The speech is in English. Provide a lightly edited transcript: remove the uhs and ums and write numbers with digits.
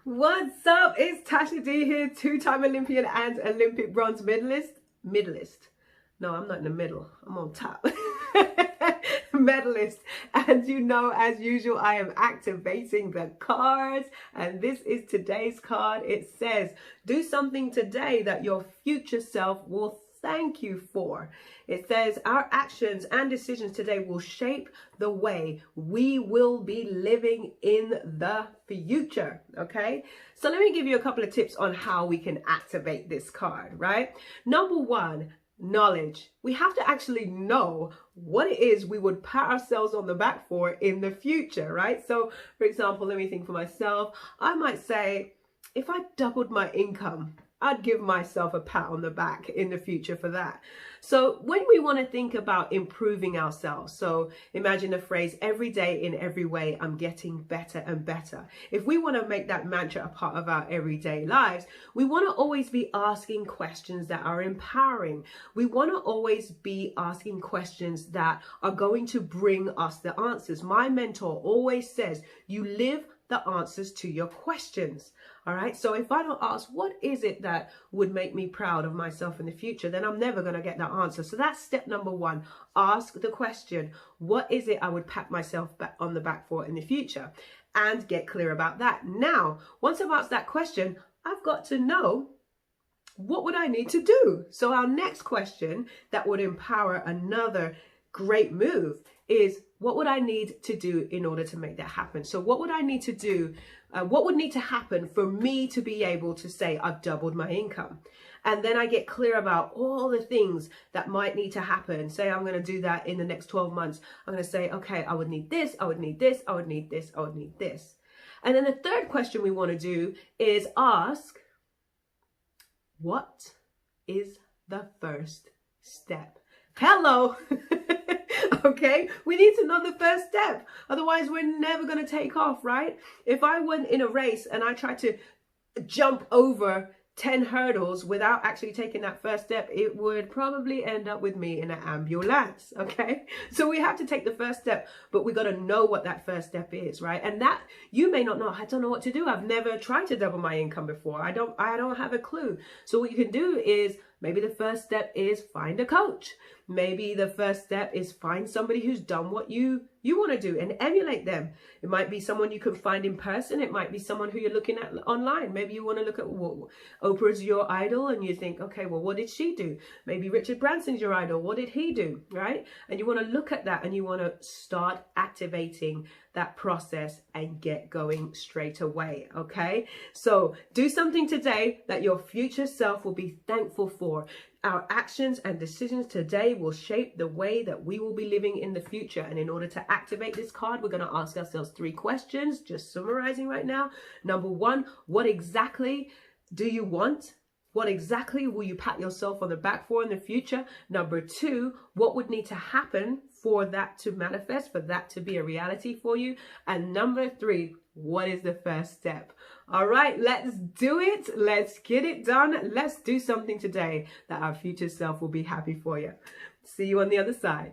What's up? It's Tasha D here, two-time Olympian and Olympic bronze medalist. No, I'm not in the middle. I'm on top. Medalist. And you know, as usual, I am activating the cards. And this is today's card. It says, do something today that your future self will thank you for. It says our actions and decisions today will shape the way we will be living in the future. Okay, so let me give you a couple of tips on how we can activate this card, right? Number one, knowledge. We have to actually know what it is we would pat ourselves on the back for in the future, right? So for example, let me think for myself. I might say, if I doubled my income, I'd give myself a pat on the back in the future for that. So when we want to think about improving ourselves, so imagine the phrase, every day in every way, I'm getting better and better. If we want to make that mantra a part of our everyday lives, we want to always be asking questions that are empowering. We want to always be asking questions that are going to bring us the answers. My mentor always says, you live the answers to your questions. All right. So if I don't ask, what is it that would make me proud of myself in the future, then I'm never going to get that answer. So that's step number one. Ask the question, what is it I would pat myself back on the back for in the future, and get clear about that. Now, once I've asked that question, I've got to know, what would I need to do? So our next question that would empower another great move is, what would I need to do in order to make that happen? So what would I need to do? What would need to happen for me to be able to say I've doubled my income? And then I get clear about all the things that might need to happen. Say I'm going to do that in the next 12 months. I'm going to say, okay, I would need this, I would need this, I would need this, I would need this. And then the third question we want to do is ask, what is the first step? Hello. Okay, we need to know the first step. Otherwise, we're never going to take off, right? If I went in a race and I tried to jump over 10 hurdles without actually taking that first step, it would probably end up with me in an ambulance. Okay, so we have to take the first step, but we got to know what that first step is, right? And that you may not know. I don't know what to do. I've never tried to double my income before. I don't have a clue. So what you can do is, maybe the first step is find a coach. Maybe the first step is find somebody who's done what you want to do and emulate them. It might be someone you can find in person. It might be someone who you're looking at online. Maybe you want to look at, well, Oprah's your idol and you think, okay, well, what did she do? Maybe Richard Branson's your idol. What did he do? Right? And you want to look at that and you want to start activating that process and get going straight away. Okay, so do something today that your future self will be thankful for. Our actions and decisions today will shape the way that we will be living in the future. And in order to activate this card, we're going to ask ourselves 3 questions, just summarizing right now. Number one, what exactly do you want? What exactly will you pat yourself on the back for in the future? Number 2, what would need to happen for that to manifest, for that to be a reality for you? And number 3, what is the first step? All right, let's do it. Let's get it done. Let's do something today that our future self will be happy for you. See you on the other side.